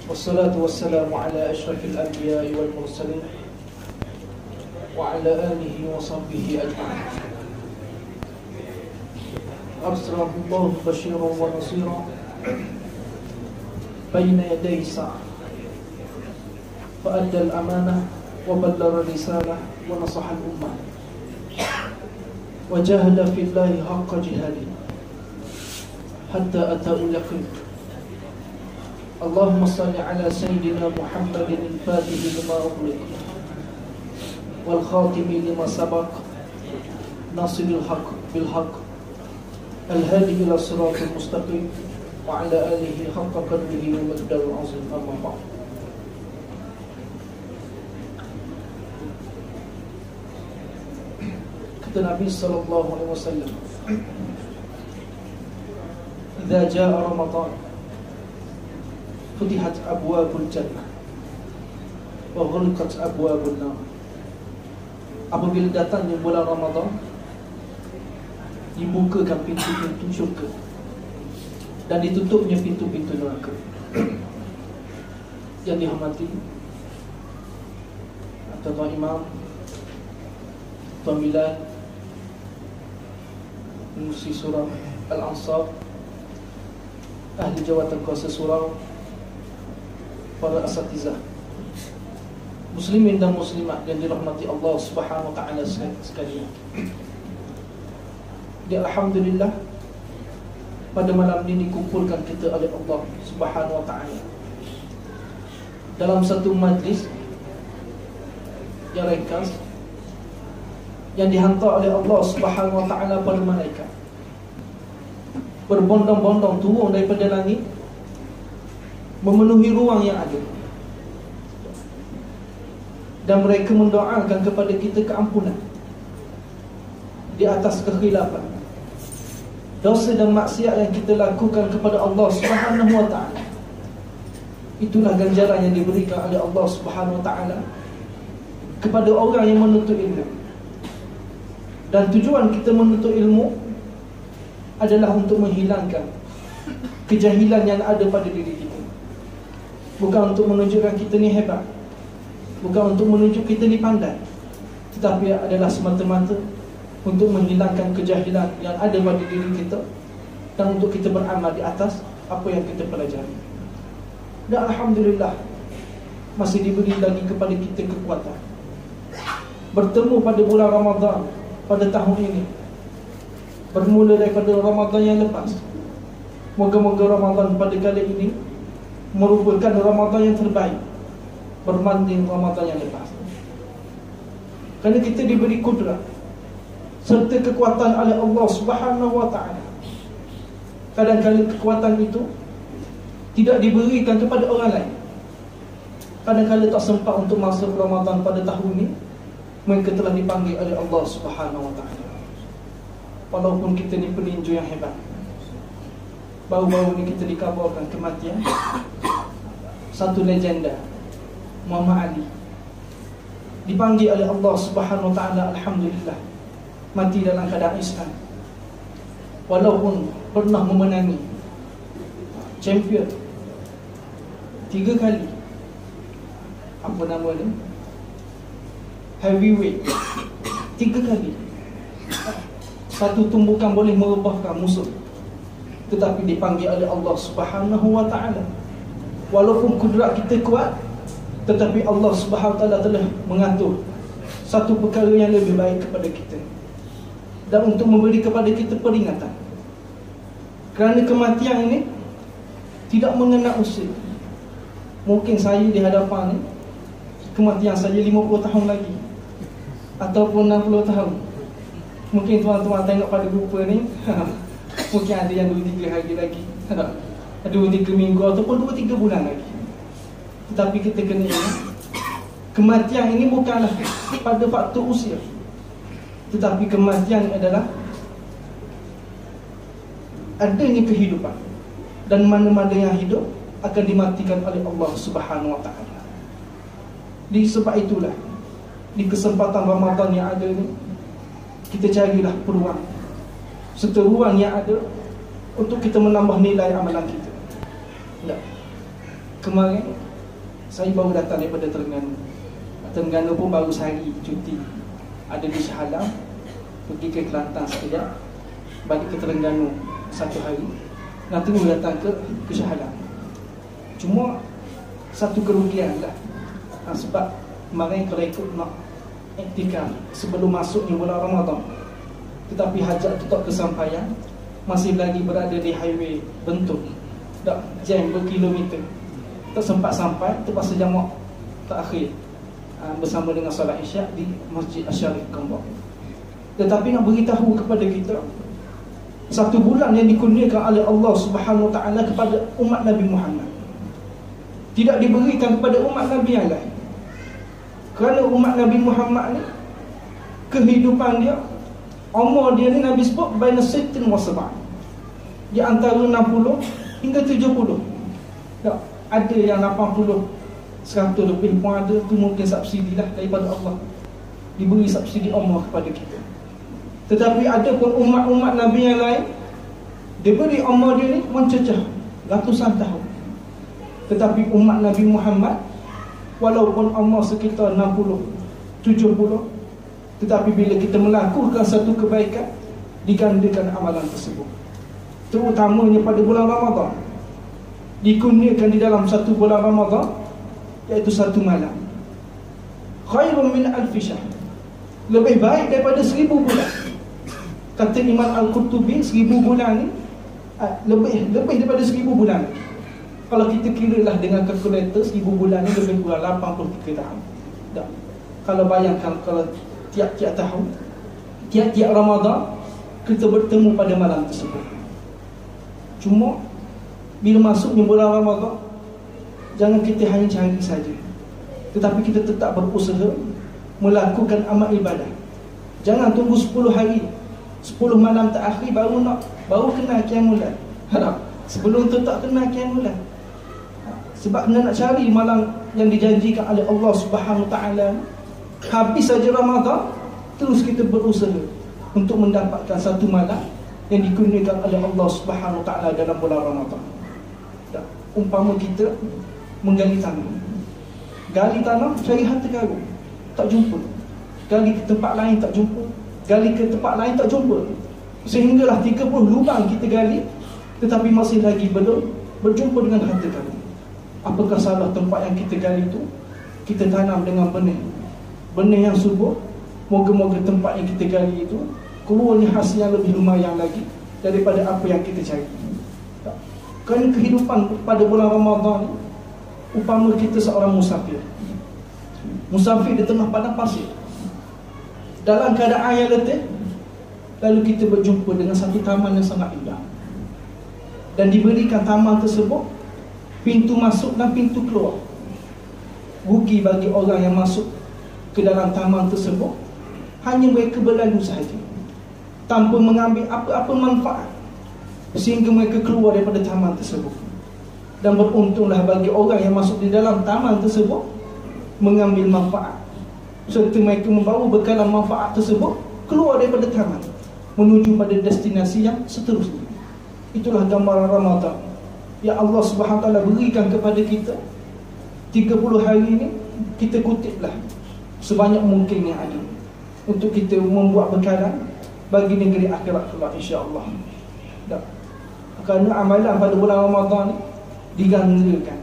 والصلاة والسلام على أشرف الأنبياء والمرسلين وعلى آله وصحبه أجمعين. أرسله الله بشيرا ونصيرا بين يدي الساعة، فأدى الأمانة وبلغ الرسالة ونصح الأمة وجاهد في الله حق جهاده حتى أتاه اليقين. اللهم صل على سيدنا محمد الفاتح لما أغلق والخاتم لما سبق ناصر الحق بالحق الهادي إلى الصراط المستقيم وعلى آله حق قدره ومقداره العظيم. أما بعد. Kata Nabi sallallahu alaihi wasallam, "Idza jaa Ramadan, futihat abwabul jannah wa ghulqat abwabun nar." Apabila datangnya bulan Ramadan, dibukakan pintu-pintu syurga dan ditutupnya pintu-pintu neraka. Yang dihormati Tuan Imam, Tuan Bilal, Musi Surah Al-Ansar, ahli jawatan kuasa surau, para asatizah, muslimin dan muslimat yang dirahmati Allah Subhanahu wa taala sekalian. Di alhamdulillah, pada malam ini dikumpulkan kita oleh Allah Subhanahu wa taala dalam satu majlis yang ringkas yang dihantar oleh Allah Subhanahu wa taala pada malaikat, berbondong-bondong turun daripada langit, memenuhi ruang yang ada, dan mereka mendoakan kepada kita keampunan di atas kekhilafan, dosa dan maksiat yang kita lakukan kepada Allah Subhanahu wa taala. Itulah ganjaran yang diberikan oleh Allah Subhanahu wa taala kepada orang yang menuntut ilmu. Dan tujuan kita menuntut ilmu adalah untuk menghilangkan kejahilan yang ada pada diri kita. Bukan untuk menunjukkan kita ni hebat, bukan untuk menunjuk kita ni pandai, tetapi adalah semata-mata untuk menghilangkan kejahilan yang ada pada diri kita dan untuk kita beramal di atas apa yang kita pelajari. Dan alhamdulillah, masih diberi lagi kepada kita kekuatan bertemu pada bulan Ramadan pada tahun ini, bermula daripada Ramadan yang lepas. Moga-moga Ramadan pada kali ini merupakan Ramadan yang terbaik berbanding Ramadan yang lepas. Kerana kita diberi kudrat serta kekuatan oleh Allah Subhanahu wa taala. Kadang-kadang kekuatan itu tidak diberikan kepada orang lain. Kadang-kadang tak sempat untuk masuk Ramadan pada tahun ini, mereka telah dipanggil oleh Allah Subhanahu wa taala. Walaupun kita ni peninju yang hebat, baru-baru ni kita dikabarkan kematian satu legenda, Muhammad Ali, dipanggil oleh Allah Subhanahu wa taala, alhamdulillah, mati dalam keadaan Islam. Walaupun pernah memenangi champion 3 kali, apa nama dia, heavyweight 3 kali. Satu tumbukan boleh merebahkan musuh, tetapi dipanggil oleh Allah Subhanahu wa taala. Walaupun kudrat kita kuat, tetapi Allah Subhanahu wa taala telah mengatur satu perkara yang lebih baik kepada kita, dan untuk memberi kepada kita peringatan. Kerana kematian ini tidak mengenal usia. Mungkin saya di hadapan ni, kematian saya 50 tahun lagi ataupun 60 tahun. Mungkin tuan-tuan tengok pada grup ni mungkin ada yang 2-3 hari lagi, 2-3 minggu ataupun 2-3 bulan lagi. Tetapi kita kena ingat, kematian ini bukanlah pada faktor usia, tetapi kematian adalah adanya kehidupan, dan mana-mana yang hidup akan dimatikan oleh Allah Subhanahu wa taala. Di sebab itulah, di kesempatan Ramadan yang ada ni, kita carilah peluang serta ruang yang ada untuk kita menambah nilai amalan kita. kemarin saya baru datang daripada Terengganu. Terengganu pun baru sehari cuti. Ada di Shah Alam, pergi ke Kelantan sekejap, balik ke Terengganu satu hari, nanti datang ke Shah Alam. Cuma satu kerugian lah, sebab kemarin kalau ikut nak iktikaf sebelum masuknya bulan Ramadan, tetapi hajat tetap kesampaian, masih lagi berada di highway Bentuk, dah jam berkilometer, tak sempat sampai, terpaksa jamak terakhir bersama dengan solat Isyak di Masjid Asy-Syarif Gombak. Tetapi nak beritahu kepada kita, satu bulan yang dikurniakan oleh Allah Subhanahu Wa Taala kepada umat Nabi Muhammad tidak diberikan kepada umat Nabi yang lain. Kerana umat Nabi Muhammad ni, kehidupan dia, umur dia ni Nabi sebut baina sittin wa sab'in, di antara 60 hingga 70. Tak, ada yang 80, 100 lebih pun ada. Tu mungkin subsidi lah daripada Allah, diberi subsidi umur kepada kita. Tetapi ada pun umat-umat Nabi yang lain, diberi umur dia ni mencecah ratusan tahun. Tetapi umat Nabi Muhammad, walaupun umur sekitar 60, 70, tetapi bila kita melakukan satu kebaikan, digandakan amalan tersebut. Terutamanya pada bulan Ramadan, dikurniakan di dalam satu bulan Ramadan, iaitu satu malam, khairun min alfi syahr, lebih baik daripada 1000 bulan. Kata Imam Al-Qurtubi, 1000 bulan ni lebih daripada 1000 bulan. Kalau kita kiralah dengan kalkulator, 1000 bulan ni lebih kurang 83 tahun. Tak. Kalau bayangkan, kalau tiap-tiap tahun, tiap-tiap Ramadan, kita bertemu pada malam tersebut. Cuma bila masuknya bulan Ramadan, jangan kita hanya cari saja, tetapi kita tetap berusaha melakukan amal ibadah. Jangan tunggu 10 hari, 10 malam terakhir baru kena qiyamul lail. Harap sebelum tu tak kena qiyamul lail. Sebab nak cari malam yang dijanjikan oleh Allah Subhanahu Wa Taala. Habis saja Ramadan, terus kita berusaha untuk mendapatkan satu malam yang dikurniakan oleh Allah Subhanahu Wa Taala dalam bulan Ramadan. Umpama kita menggali tanah, gali tanah cari harta karun, tak jumpa. Gali ke tempat lain tak jumpa, gali ke tempat lain tak jumpa, sehinggalah 30 lubang kita gali, tetapi masih lagi belum berjumpa dengan harta karun. Apakah salah tempat yang kita gali itu kita tanam dengan benih yang subur? Moga-moga tempat yang kita gali itu keluarnya hasil yang lebih lumayan lagi daripada apa yang kita cari. Kerana kehidupan pada bulan Ramadan, upama kita seorang musafir di tengah padang pasir, dalam keadaan yang letih, lalu kita berjumpa dengan satu taman yang sangat indah, dan diberikan taman tersebut pintu masuk dan pintu keluar. Rugi bagi orang yang masuk ke dalam taman tersebut, hanya mereka berlalu sahaja tanpa mengambil apa-apa manfaat, sehingga mereka keluar daripada taman tersebut. Dan beruntunglah bagi orang yang masuk di dalam taman tersebut, mengambil manfaat, serta mereka membawa bekalan manfaat tersebut keluar daripada taman, menuju pada destinasi yang seterusnya. Itulah gambaran Ramadan yang Allah Subhanahu Wa Taala berikan kepada kita. 30 hari ini kita kutiplah sebanyak mungkin yang ada, untuk kita membuat bekalan bagi negeri akhirat kelak, insya-Allah. Kerana amalan pada bulan Ramadan digandakan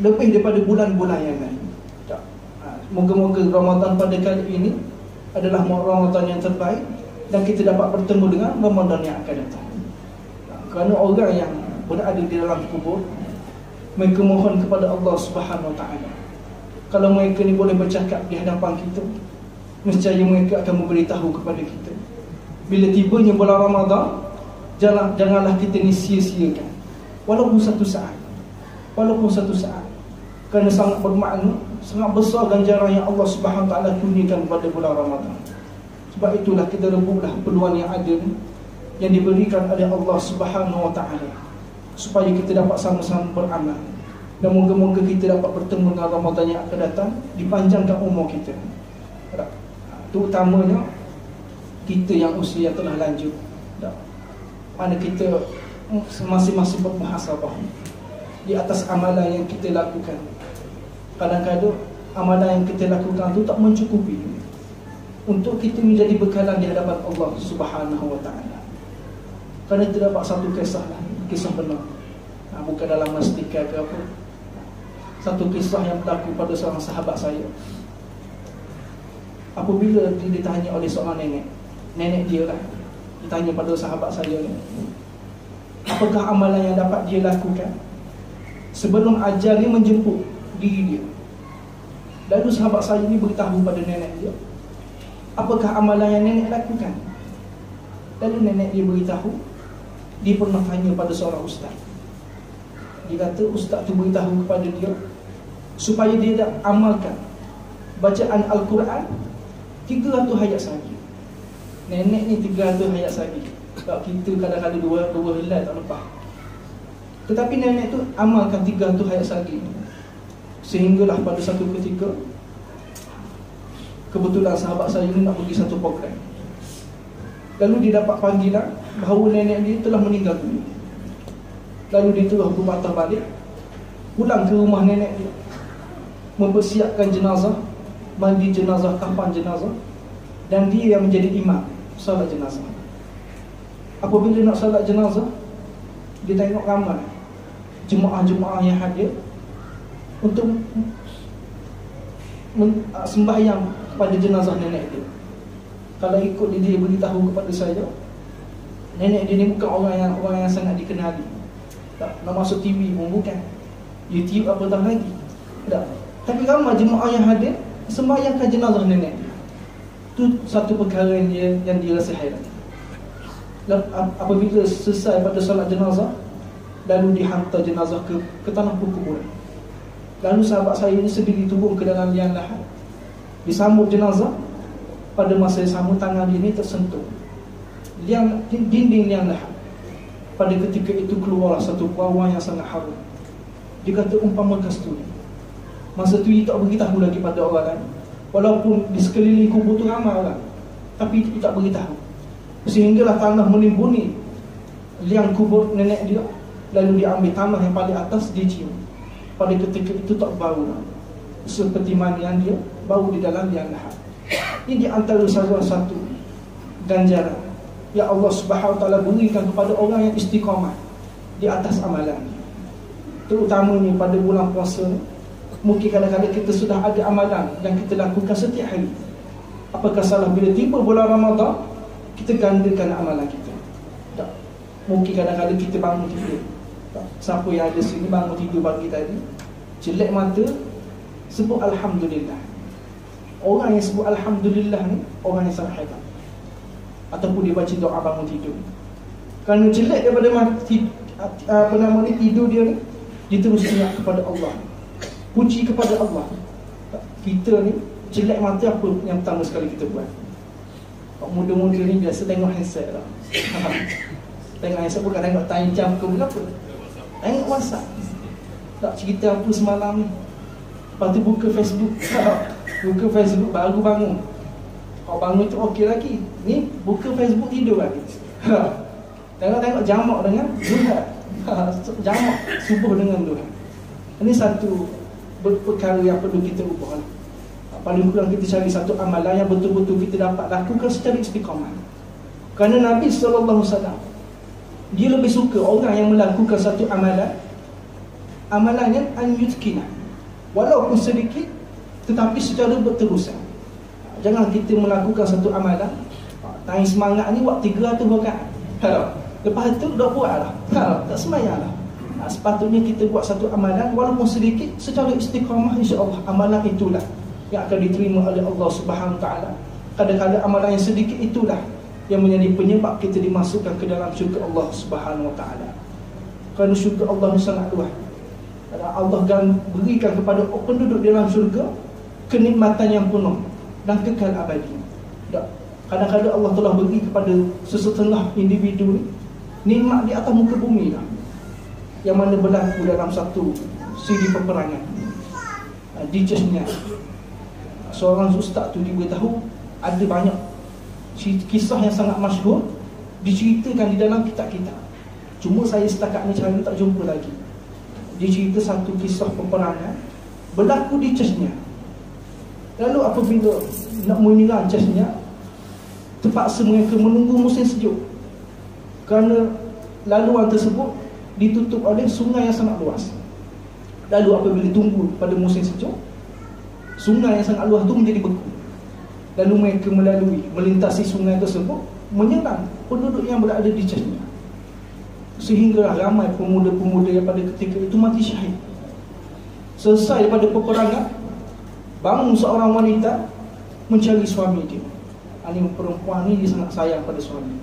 lebih daripada bulan-bulan yang lain. Moga-moga Ramadan pada kali ini adalah Ramadan yang terbaik, dan kita dapat bertemu dengan Ramadan yang akan datang. Kerana orang yang berada di dalam kubur, mereka mohon kepada Allah Subhanahu Wa Taala. Kalau mereka ni boleh bercakap di hadapan kita, nescaya mereka akan memberitahu kepada kita, bila tibanya bulan Ramadan, janganlah kita ni sia-siakan, walaupun satu saat. Kerana sangat bermakna, sangat besar ganjaran yang Allah Subhanahu Wa Taala kurniakan pada bulan Ramadan. Sebab itulah kita rebutlah peluang yang ada ni, yang diberikan oleh Allah Subhanahu Wa Taala, supaya kita dapat sama-sama beramal, dan moga-moga kita dapat bertemu dengan Ramadan yang akan datang, dipanjangkan umur kita. Terutamanya kita yang usia yang telah lanjut. mana kita masing-masing bermuhasabah di atas amalan yang kita lakukan. Kadang-kadang amalan yang kita lakukan itu tak mencukupi untuk kita menjadi bekalan di hadapan Allah Subhanahu wa taala. Kerana terdapat satu kisah benar, bukan dalam mastika ke apa. Satu kisah yang berlaku pada seorang sahabat saya. Apabila dia ditanya oleh seorang nenek dia lah, ditanya pada sahabat saya ni, apakah amalan yang dapat dia lakukan sebelum ajal ni menjemput diri dia. Lalu sahabat saya ni beritahu pada nenek dia, apakah amalan yang nenek lakukan. Lalu nenek dia beritahu, dia pernah tanya pada seorang ustaz. Dia kata ustaz tu beritahu kepada dia supaya dia dah amalkan bacaan Al-Quran 300 ayat sahaja. Nenek ni 300 ayat sahaja. Sebab kita kadang-kadang dua helai tak lepas. Tetapi nenek tu amalkan 300 ayat sahaja. Sehinggalah pada satu ketika, kebetulan sahabat saya ni nak pergi satu program. Lalu dia dapat panggilan bahawa nenek dia telah meninggal dunia. Lalu dia terus berpatah balik, pulang ke rumah nenek dia, mempersiapkan jenazah, mandi jenazah, kafan jenazah, dan dia yang menjadi imam salat jenazah. Apabila nak salat jenazah, dia tengok ramai jemaah-jemaah yang hadir untuk sembahyang pada jenazah nenek dia. Kalau ikut dia beritahu kepada saya, nenek dia ni bukan orang yang sangat dikenali. Tak nak masuk TV pun bukan, YouTube apa tak lagi. Tak. Tapi ramai jemaah yang hadir sembahyangkan jenazah nenek dia. Itu satu perkara yang dia rasa hairan. Apabila selesai pada solat jenazah, lalu dihantar jenazah ke tanah perkuburan. Lalu sahabat saya ini sendiri turun ke dalam liang lahat, disambut jenazah. Pada masa yang sama, tangan dia ini tersentuh dinding liang lahat. Pada ketika itu keluarlah satu bawang yang sangat harum. Dia kata umpama kasturi. Masa tu dia tak beritahu lagi pada orang lain, walaupun di sekeliling kubur tu ramai orang, tapi dia tak beritahu. Sehinggalah tanah menimbuni liang kubur nenek dia. Lalu dia ambil tanah yang paling atas, dia cium. Pada ketika itu tak bau seperti mana yang dia bau di dalam liang lahat. Ini di antara salah satu ganjaran yang Allah Subhanahu Wa Taala berikan kepada orang yang istiqamah di atas amalan. Terutamanya pada bulan puasa ni, mungkin kadang-kadang kita sudah ada amalan yang kita lakukan setiap hari. Apakah salah bila tiba bulan Ramadan kita gandakan amalan kita? Tak. Mungkin kadang-kadang kita bangun tidur. Tak. Siapa yang ada sini bangun tidur pagi tadi, jelek mata, sebut Alhamdulillah. Orang yang sebut Alhamdulillah ni orang yang sangat hebat. Ataupun dia baca doa bangun tidur. Kerana jelek daripada tidur dia ni, dia terus ingat kepada Allah, puji kepada Allah. Kita ni jelek mata, apa yang pertama sekali kita buat? Muda-muda ni biasa tengok handset lah. Tengok handset bukan tengok time jam ke berapa, tengok WhatsApp. Tak cerita apa semalam ni, lepas tu buka Facebook. Buka Facebook baru bangun. Kalau bangun tu okey lagi, ni buka Facebook tidur lagi. Tengok jamak dengan duha. Jamak subuh dengan duha. Ini satu perkara yang perlu kita ubah. Paling kurang kita cari satu amalan yang betul-betul kita dapat lakukan secara istiqamah. Kerana Nabi SAW, dia lebih suka orang yang melakukan satu amalan yang an-yutqinah, walaupun sedikit tetapi secara berterusan. Jangan kita melakukan satu amalan, tahan semangat ni buat 300 rakaat. Lepas tu dah buat lah, tak semayang lah. Sepatutnya kita buat satu amalan walaupun sedikit secara istiqamah, insya-Allah amalan itulah yang akan diterima oleh Allah Subhanahu Wa Taala. Kadang-kadang amalan yang sedikit itulah yang menjadi penyebab kita dimasukkan ke dalam syurga Allah Subhanahu Wa Taala. Kerana syurga Allah sangat luas. Allah akan berikan kepada penduduk dalam syurga kenikmatan yang penuh dan kekal abadi. Kadang-kadang Allah telah beri kepada sesetengah individu ni nikmat di atas muka bumi lah, yang mana berlaku dalam satu siri peperangan di Chechnya. Seorang ustaz tu diberitahu ada banyak kisah yang sangat masyhur diceritakan di dalam kitab-kitab. Cuma saya setakat ni cara tak jumpa lagi. Dia cerita satu kisah peperangan berlaku di Chechnya. Lalu apabila nak menyerang Chechnya, terpaksa mereka menunggu musim sejuk, kerana laluan tersebut ditutup oleh sungai yang sangat luas. Lalu apabila tunggu pada musim sejuk, sungai yang sangat luas itu menjadi beku. Lalu mereka melintasi sungai tersebut, menyerang penduduk yang berada di Chechnya. Sehingga ramai pemuda-pemuda yang pada ketika itu mati syahid. Selesai daripada peperangan, bangun seorang wanita mencari suami dia. Ini perempuan ni dia sangat sayang pada suami.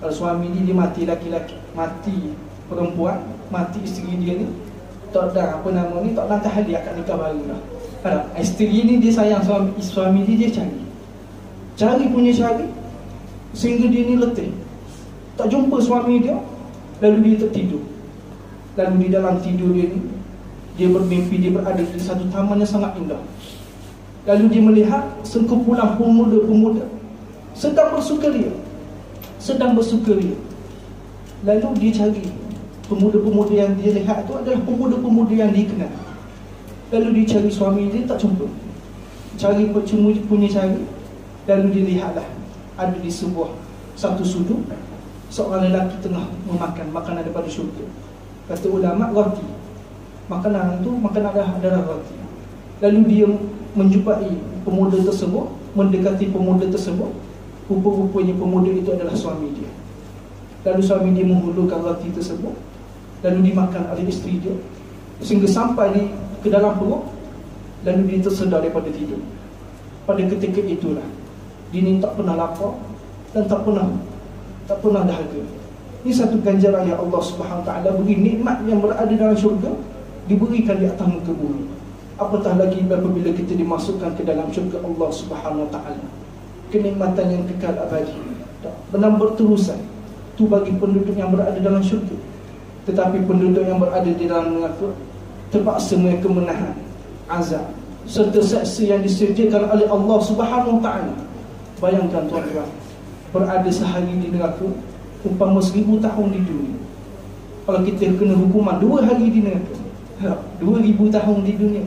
Kalau suami dia mati laki-laki, mati perempuan, mati isteri dia ni, tak ada apa nama ni, tak langkah dia akan nikah baru lah. Isteri ni dia sayang suami dia cari punya cari, sehingga dia ni letih, tak jumpa suami dia. Lalu dia tertidur. Lalu di dalam tidur dia ni, dia bermimpi dia berada di satu taman yang sangat indah. Lalu dia melihat sekumpulan pemuda-pemuda sedang bersukaria. Lalu dia cari pemuda-pemuda yang dia lihat tu adalah pemuda-pemuda yang dikenal. Lalu dia cari suami dia, tak jumpa. Cari punya cari. Lalu dia lihatlah ada di satu sudut seorang lelaki tengah memakan makanan daripada syurga. Kata ulama, roti. Makanan itu makanan adalah roti. Lalu dia menjumpai pemuda tersebut, mendekati pemuda tersebut. Rupa-rupanya pemuda itu adalah suami dia. Lalu suami dia menghulurkan roti tersebut, lalu dimakan oleh isteri dia, sehingga sampai ke dalam perut. Lalu dia tersedar daripada tidur. Pada ketika itulah dia ni tak pernah lapar dan tak pernah dahaga. Ini satu ganjaran yang Allah Subhanahu Taala beri, nikmat yang berada dalam syurga diberikan di atas muka bumi. Apatah lagi apabila kita dimasukkan ke dalam syurga Allah Subhanahu Taala, kenikmatan yang kekal abadi, benar berterusan. Itu bagi penduduk yang berada dalam syurga. Tetapi penduduk yang berada di dalam neraka, terpaksa mereka menahan azab serta seksa yang disediakan oleh Allah Subhanahu Taala. Bayangkan tuan-tuan, berada sehari di neraka umpama 1000 tahun di dunia. Kalau kita kena hukuman 2 hari di neraka, 2000 tahun di dunia.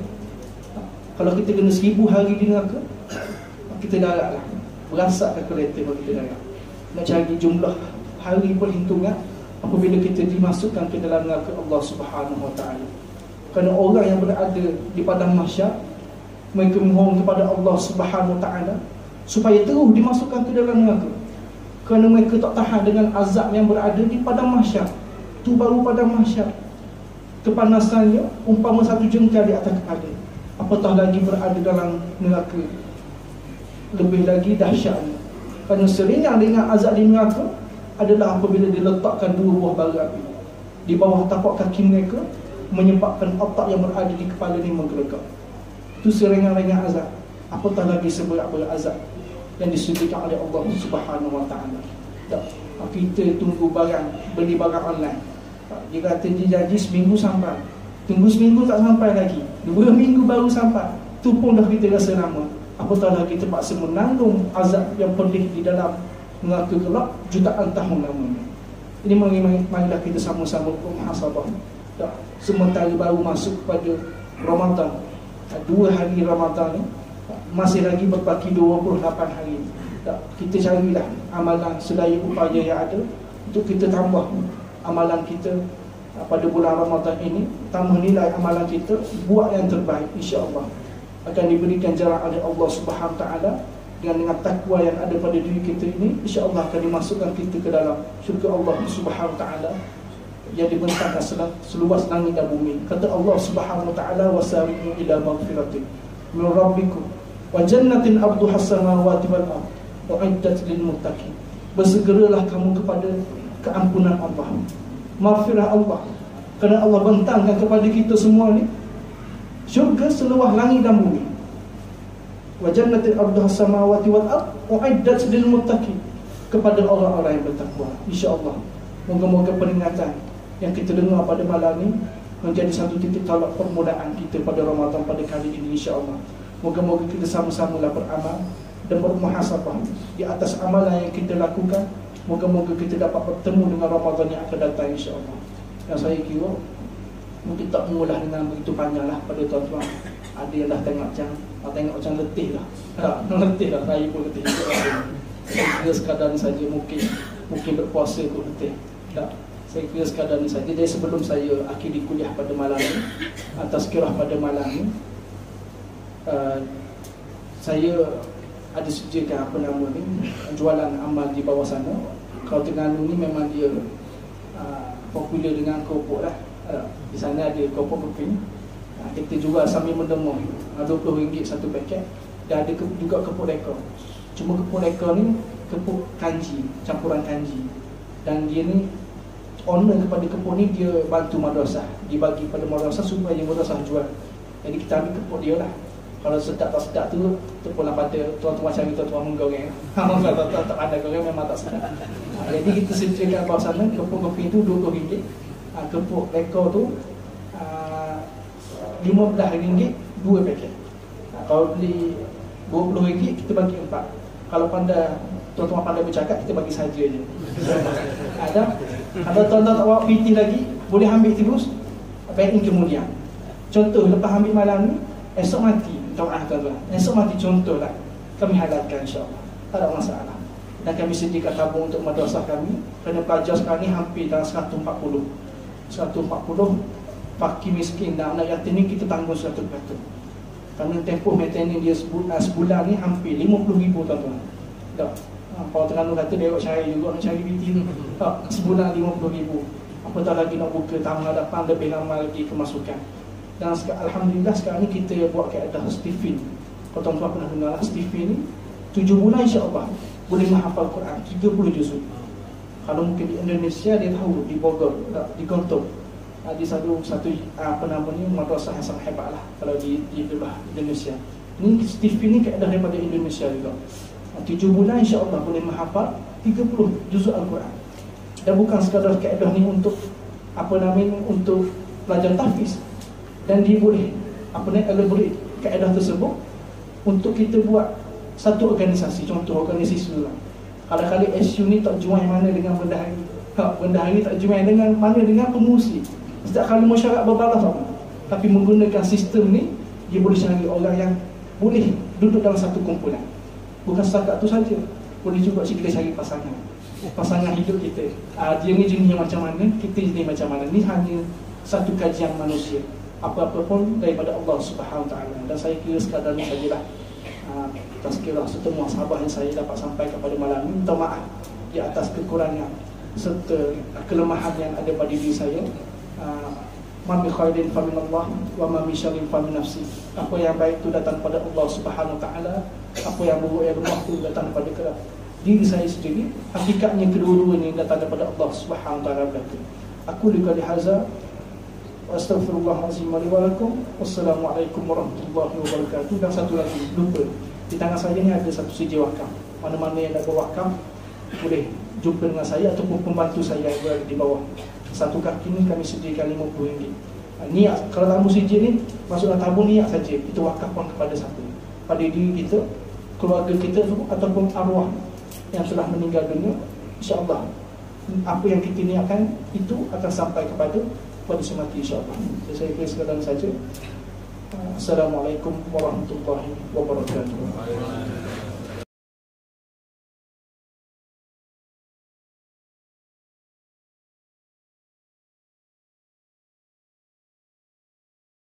Kalau kita kena 1000 hari di neraka, kita daratlah, berasak kalkulator kalau kita darat nak cari jumlah hari perhitungan apabila kita dimasukkan ke dalam neraka Allah Subhanahu Wa Taala. Kerana orang yang berada di padang mahsyar, mereka memohon kepada Allah Subhanahu Wa Taala supaya terus dimasukkan ke dalam neraka, kerana mereka tak tahan dengan azab yang berada di padang mahsyar. Tu baru padang mahsyar, kepanasannya umpama satu jengkal di atas kepala. Apatah lagi berada dalam neraka, lebih lagi dahsyatnya. Kerana seringan-ringan azab di neraka adalah apabila diletakkan 2 buah bara api di bawah tapak kaki mereka, menyebabkan otak yang berada di kepala ini menggelegak. Itu seringan-ringan azab. Apatah lagi seberat-berat azab yang disediakan oleh Allah Subhanahu Wa Taala. Kita tunggu barang, beli barang online. Dia kata dia janji seminggu sampai. Tunggu seminggu tak sampai lagi, 2 minggu baru sampai. Tu pun dah kita rasa lama. Apatah lagi terpaksa menanggung azab yang pedih di dalam neraka gelap jutaan tahun lamanya. Ini marilah kita sama-sama bermuhasabah. Sementara baru masuk pada Ramadan, 2 hari Ramadan ni, masih lagi berbaki 28 hari. Kita carilah amalan sedaya upaya yang ada untuk kita tambah amalan kita pada bulan Ramadan ini, tambah nilai amalan kita, buat yang terbaik, insya-Allah akan diberikan jalan oleh Allah Subhanahu Taala. Dengan takwa yang ada pada diri kita ini, insya-Allah akan dimasukkan kita ke dalam syurga Allah Subhanahu Taala yang dibentangkan seluas langit dan bumi. Kata Allah Subhanahu Taala, wasari'u ila maghfiratin min rabbikum wa jannatin 'arduha as-samawati wal ardh u'iddat lil muttaqin. Bersegeralah kamu kepada keampunan Allah, maghfirah Allah, kerana Allah bentangkan kepada kita semua ni syurga seluas langit dan bumi. Wa jannatin 'arduha as-samawati wal ardh u'iddat lil muttaqin, kepada orang-orang yang bertakwa. Insya-Allah moga-moga peringatan yang kita dengar pada malam ni menjadi satu titik tolak permulaan kita pada Ramadan pada kali ini, insya-Allah. Moga-moga kita sama-samalah beramal dan bermuhasabah di atas amalan yang kita lakukan. Moga-moga kita dapat bertemu dengan Ramadan yang akan datang, insya-Allah. Yang saya kira mungkin tak mengulah dengan begitu panjang lah pada tuan-tuan. Ada yang dah tengok macam letih lah. Letih lah, saya pun letih juga. Saya kira sekadar ni saja, mungkin berpuasa pun letih. Tak, saya kira sekadar ni saja. Jadi sebelum saya akhiri kuliah pada malam ni, atas kirah pada malam ni, saya ada sediakan apa nama ni, jualan amal di bawah sana. Kalau Terengganu ni memang dia popular dengan keropok lah. Di sana ada keropok keping. Kita jual sambil mendengar, RM20 satu paket. Dan ada juga kepuk lekor. Cuma kepuk lekor ni kepuk kanji, campuran kanji. Dan dia ni owner kepada kepuk ni, dia bantu madrasah, dibagi pada madrasah supaya madrasah jual. Jadi kita ambil kepuk dia lah. Kalau sedap tak sedap tu terpulang pada tuan-tuan macam kita, tuan menggoreng. Tak ada goreng memang tak sedap. Jadi kita sediakan bawah sana kepuk-keping tu RM20. Kepuk lekor tu RM15 2 paket. Kalau beli RM20 kita bagi 4. Kalau tuan-tuan pandai bercakap, kita bagi saja je. Ada. Kalau tuan-tuan tak bawa PT lagi, boleh ambil terus, bayarin kemudian. Contoh lepas ambil malam ni, esok mati. Tuan-tuan, esok mati contoh lah, kami halalkan, insya-Allah. Tak ada masalah. Dan kami sediakan tabung untuk madrasah kami. Kerana pelajar sekarang ni hampir dalam 140 fakir miskin dan anak yatim ni kita tanggung 100%. Kerana tempoh maintenance dia sebulan ni hampir RM50,000, tuan-tuan. Tak. Kalau Terengganu kata dia cari juga nak cari BT ni. Tak, sebulan RM50,000. Apatah lagi nak buka tahun hadapan, lebih lama lagi kemasukan. Dan alhamdulillah sekarang ni kita buat kaedah Stephen. Kalau tuan-tuan pernah dengar Stephen ni, 7 bulan insya-Allah boleh menghafal Quran 30 juzuk. Kalau mungkin di Indonesia dia tahu, di Bogor, di Gontok, di satu apa namanya, madrasah yang sangat hebat lah kalau di Indonesia. Ini Stephen ni kaedah daripada Indonesia juga. 7 bulan insya-Allah boleh menghafal 30 juzuk Al-Quran. Dan bukan sekadar kaedah ni untuk apa namanya, untuk pelajar tahfiz. Dan dia boleh elaborate kaedah tersebut untuk kita buat satu organisasi. Contoh organisasi Islam. Kadang-kadang SU ni tak join mana dengan bendahari. Bendahari tak join dengan mana dengan pengurusi. Setiap kali masyarakat berbalas sama. Tapi menggunakan sistem ni, dia boleh cari orang yang boleh duduk dalam satu kumpulan. Bukan setakat tu saja, boleh juga kita cari pasangan hidup kita. Dia ni jenis macam mana, kita jenis macam mana. Ni hanya satu kajian manusia. Apa-apa pun daripada Allah Subhanahu Wa Taala. Dan saya kira sekadar ni sajalah tazkirah semua sahabat yang saya dapat sampaikan pada malam ini. Minta maaf di atas kekurangan serta kelemahan yang ada pada diri saya. Ma bi khairin fa min Allah wa ma min syarrin fa min nafsi. Apa yang baik itu datang pada Allah Subhanahu Wa Taala, apa yang buruk yang lemah itu datang daripada diri saya sendiri. Hakikatnya kedua-duanya datang daripada Allah Subhanahu Wa Taala belaka. Aku liqali hadza astaghfirullahalazim wa lakum. Wassalamualaikum warahmatullahi wabarakatuh. Dan satu lagi, lupa, di tangan saya ni ada satu CD wakaf. Mana-mana yang nak berwakaf boleh jumpa dengan saya ataupun pembantu saya yang berada di bawah. Satu kaki ni kami sediakan RM50. Niat, kalau tamu CD ni masukkan tabung, niat saja kita wakafkan kepada satu, pada diri kita, keluarga kita ataupun arwah yang telah meninggal dunia. InsyaAllah apa yang kita niatkan itu akan sampai kepada semati, insyaAllah. Saya kira sekadar saja. Assalamualaikum warahmatullahi wabarakatuh.